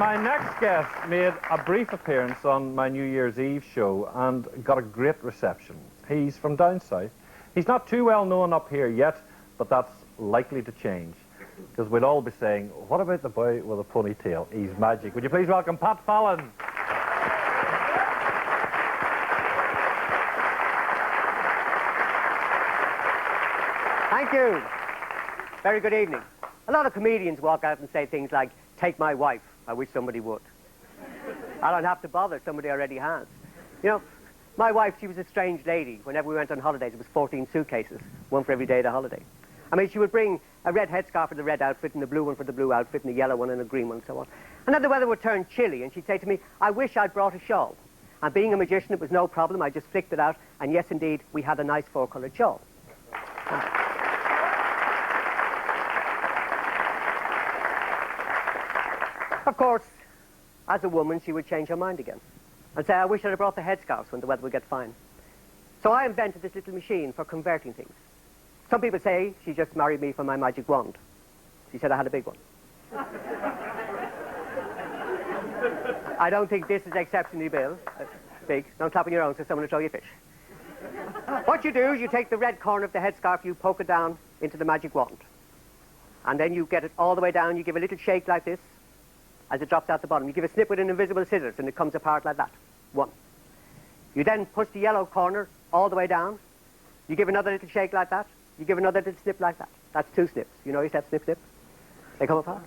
My next guest made a brief appearance on my New Year's Eve show and got a great reception. He's from down south. He's not too well known up here yet, but that's likely to change. Because we'll all be saying, what about the boy with a ponytail? He's magic. Would you please welcome Pat Fallon? Thank you. Very good evening. A lot of comedians walk out and say things like, take my wife. I wish somebody would. I don't have to bother. Somebody already has. You know, my wife, she was a strange lady. Whenever we went on holidays, it was 14 suitcases, one for every day of the holiday. I mean, she would bring a red headscarf for the red outfit, and a blue one for the blue outfit, and a yellow one and a green one, and so on. And then the weather would turn chilly, and she'd say to me, I wish I'd brought a shawl. And being a magician, it was no problem. I just flicked it out, and yes, indeed, we had a nice four-coloured shawl. Of course, as a woman, she would change her mind again and say, I wish I'd have brought the headscarves when the weather would get fine. So I invented this little machine for converting things. Some people say she just married me for my magic wand. She said I had a big one. I don't think this is exceptionally big. Don't clap on your own so someone will throw you a fish. What you do is you take the red corner of the headscarf, you poke it down into the magic wand. And then you get it all the way down, you give a little shake like this, as it drops out the bottom. You give a snip with an invisible scissors, and it comes apart like that. One. You then push the yellow corner all the way down. You give another little shake like that. You give another little snip like that. That's two snips. You know yourself, snip, snip. They come apart.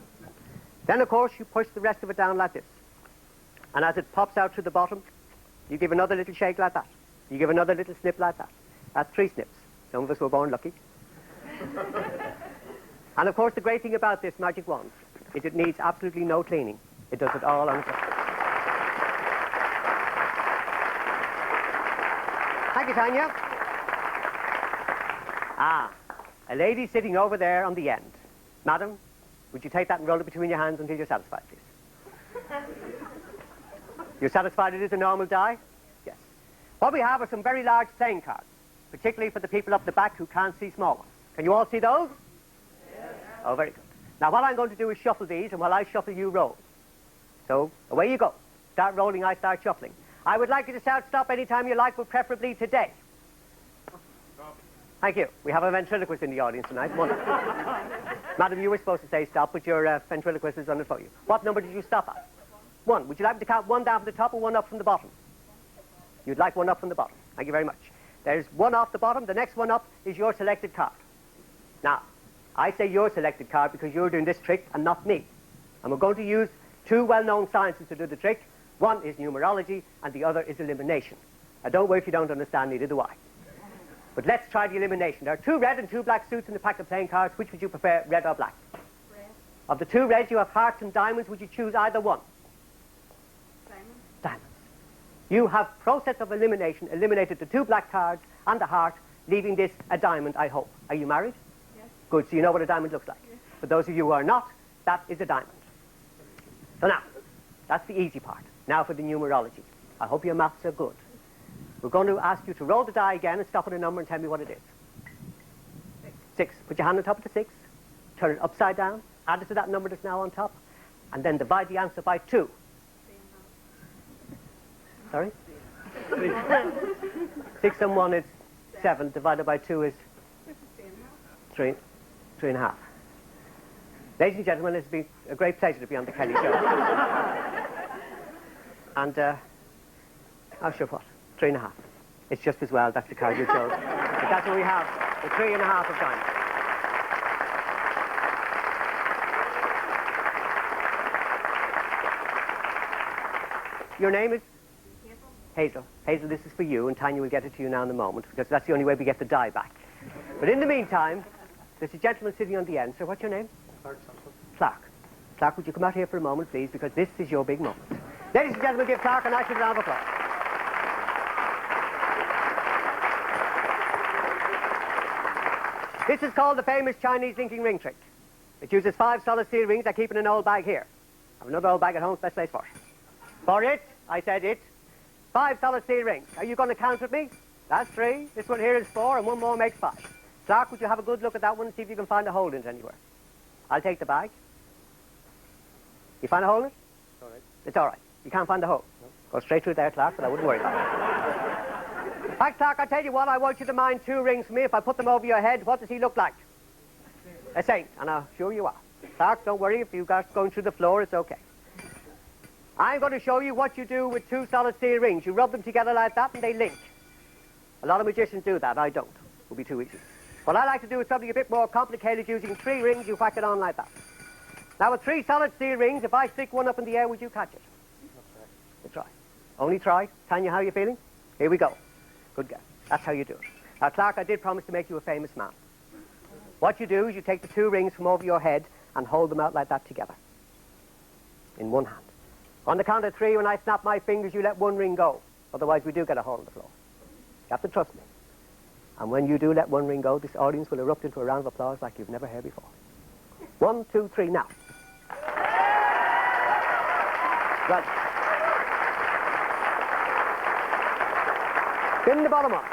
Then, of course, you push the rest of it down like this. And as it pops out to the bottom, you give another little shake like that. You give another little snip like that. That's three snips. Some of us were born lucky. And, of course, the great thing about this magic wand is it needs absolutely no cleaning. It does it all on its own. Thank you, Tanya. A lady sitting over there on the end. Madam, would you take that and roll it between your hands until you're satisfied, please? You're satisfied it is a normal die? Yes. What we have are some very large playing cards, particularly for the people up the back who can't see small ones. Can you all see those? Yes. Oh, very good. Now, what I'm going to do is shuffle these, and while I shuffle, you roll. So, away you go. Start rolling, I start shuffling. I would like you to start stop any time you like, but preferably today. Thank you. We have a ventriloquist in the audience tonight. Wonderful. Madam, you were supposed to say stop, but your ventriloquist has done it for you. What number did you stop at? One. Would you like me to count one down from the top or one up from the bottom? You'd like one up from the bottom. Thank you very much. There's one off the bottom. The next one up is your selected card. Now, I say your selected card because you're doing this trick and not me. And we're going to use two well-known sciences to do the trick. One is numerology and the other is elimination. Now, don't worry if you don't understand, neither do I. But let's try the elimination. There are two red and two black suits in the pack of playing cards. Which would you prefer, red or black? Red. Of the two reds, you have hearts and diamonds. Would you choose either one? Diamonds. Diamonds. You have, process of elimination, eliminated the two black cards and the heart, leaving this a diamond, I hope. Are you married? Yes. Good, so you know what a diamond looks like. Yes. For those of you who are not, that is a diamond. So now, that's the easy part. Now for the numerology. I hope your maths are good. We're going to ask you to roll the die again and stop at a number and tell me what it is. Six. Put your hand on top of the six. Turn it upside down. Add it to that number that's now on top. And then divide the answer by 2. Sorry? 6 and 1 is 7. Divided by 2 is 3.5. Ladies and gentlemen, it's been a great pleasure to be on the Kelly Show. And, oh, sure what? 3.5. It's just as well, that's the card you chose. But that's what we have, the 3.5 of diamonds. Your name is? Hazel. Hazel, this is for you, and Tanya will get it to you now in a moment, because that's the only way we get the die back. But in the meantime, there's a gentleman sitting on the end. So what's your name? Clark. Clark, would you come out here for a moment, please, because this is your big moment. Ladies and gentlemen, give Clark a nice round of applause. This is called the famous Chinese linking ring trick. It uses 5 solid steel rings I keep in an old bag here. I have another old bag at home, best place for it. For it, I said it, 5 solid steel rings. Are you going to count with me? That's 3. This one here is 4, and one more makes 5. Clark, would you have a good look at that one and see if you can find a hole in it anywhere? I'll take the bag. You find a hole in it? All right. It's all right. You can't find the hole. No. Go straight through there, Clark, but I wouldn't worry about it. In fact, Clark, I'll tell you what, I want you to mind 2 rings for me. If I put them over your head, what does he look like? A saint, and I'm sure you are. Clark, don't worry. If you got going through the floor, it's okay. I'm going to show you what you do with 2 solid steel rings. You rub them together like that, and they link. A lot of magicians do that. I don't. It will be too easy. What I like to do is something a bit more complicated. Using 3 rings, you whack it on like that. Now, with 3 solid steel rings, if I stick one up in the air, would you catch it? That's right. Only try. Tanya, how are you feeling? Here we go. Good guess. That's how you do it. Now, Clark, I did promise to make you a famous man. What you do is you take the 2 rings from over your head and hold them out like that together. In one hand. On the count of 3, when I snap my fingers, you let 1 ring go. Otherwise, we do get a hole in the floor. You have to trust me. And when you do let 1 ring go, this audience will erupt into a round of applause like you've never heard before. 1, 2, 3, now. Right. Spin the bottom one.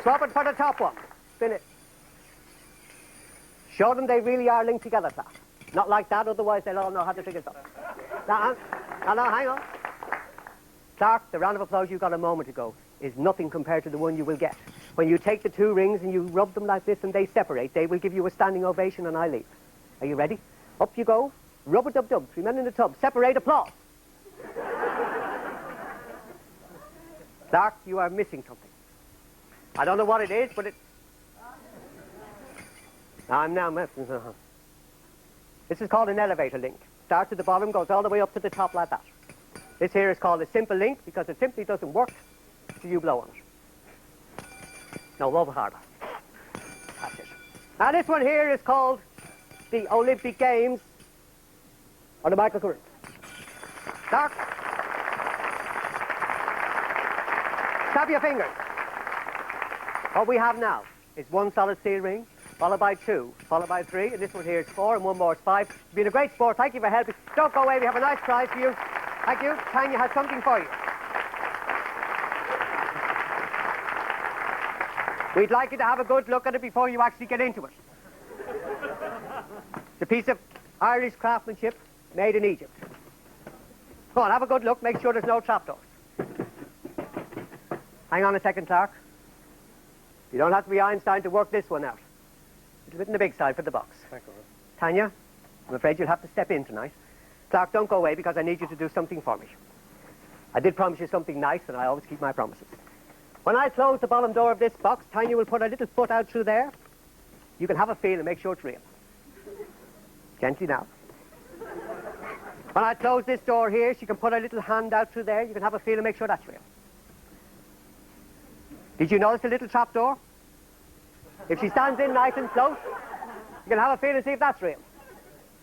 Swap it for the top one. Spin it. Show them they really are linked together, Clark. Not like that, otherwise they'll all know how to figure stuff. Now, hang on. Clark, the round of applause you got a moment ago is nothing compared to the one you will get. When you take the 2 rings and you rub them like this and they separate, they will give you a standing ovation and I leave. Are you ready? Up you go. Rub-a-dub-dub. 3 men in the tub. Separate, applause. Clark, you are missing something. I don't know what it is, but it... I'm now missing. This is called an elevator link. Starts at the bottom, goes all the way up to the top like that. This here is called a simple link because it simply doesn't work till you blow on it. No, over harder. That's it. Now this one here is called the Olympic Games on the microcurrent. Clark. Snap your fingers. What we have now is 1 solid steel ring, followed by 2, followed by 3, and this one here is 4, and 1 more is 5. You've been a great sport. Thank you for helping. Don't go away. We have a nice prize for you. Thank you. Tanya has something for you. We'd like you to have a good look at it before you actually get into it. It's a piece of Irish craftsmanship made in Egypt. Go on, have a good look. Make sure there's no trapdoors. Hang on a second, Clark. You don't have to be Einstein to work this one out. It's a bit on the big side for the box. Thank you. Tanya, I'm afraid you'll have to step in tonight. Clark, don't go away because I need you to do something for me. I did promise you something nice, and I always keep my promises. When I close the bottom door of this box, Tanya will put a little foot out through there. You can have a feel and make sure it's real. Gently now. When I close this door here, she can put a little hand out through there. You can have a feel and make sure that's real. Did you notice the little trap door? If she stands in nice and close, you can have a feel and see if that's real.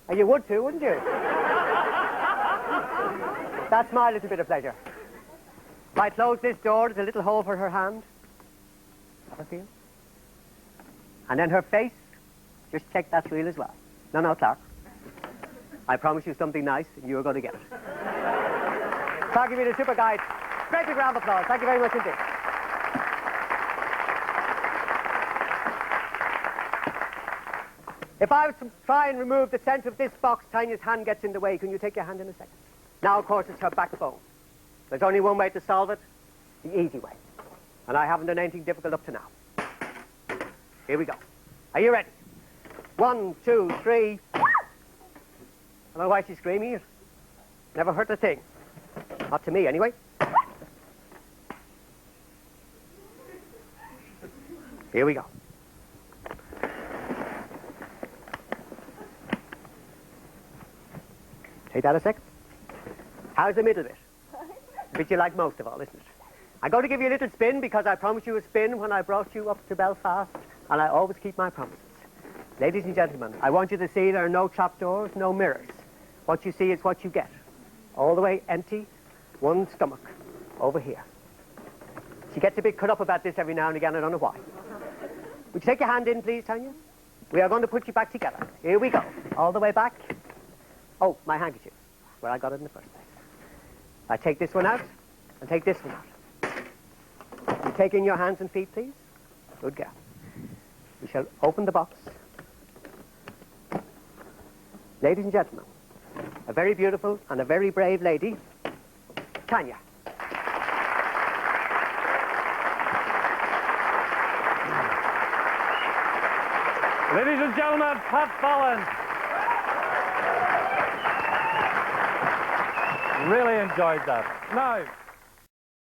And you would too, wouldn't you? That's my little bit of pleasure. If I close this door, there's a little hole for her hand. Have a feel. And then her face, just check that's real as well. No, Clark. I promise you something nice, and you're going to get it. Clark, give me the super guide. Great big round of applause. Thank you very much indeed. If I was to try and remove the center of this box, Tanya's hand gets in the way. Can you take your hand in a second? Now, of course, it's her backbone. There's only one way to solve it, the easy way. And I haven't done anything difficult up to now. Here we go. Are you ready? 1, 2, 3. I don't know why she's screaming. It never hurt a thing. Not to me, anyway. Here we go. Take that a second. How's the middle bit? Bit you like most of all, isn't it? I'm going to give you a little spin because I promised you a spin when I brought you up to Belfast, and I always keep my promises. Ladies and gentlemen, I want you to see there are no trapdoors, no mirrors. What you see is what you get. All the way empty, 1 stomach over here. She gets a bit cut up about this every now and again, I don't know why. Would you take your hand in, please, Tanya? We are going to put you back together. Here we go. All the way back. Oh, my handkerchief, where I got it in the first place. I take this one out, and take this one out. You take in your hands and feet, please. Good girl. We shall open the box. Ladies and gentlemen, a very beautiful and a very brave lady, Tanya. Ladies and gentlemen, Pat Fallon. Really enjoyed that. Now,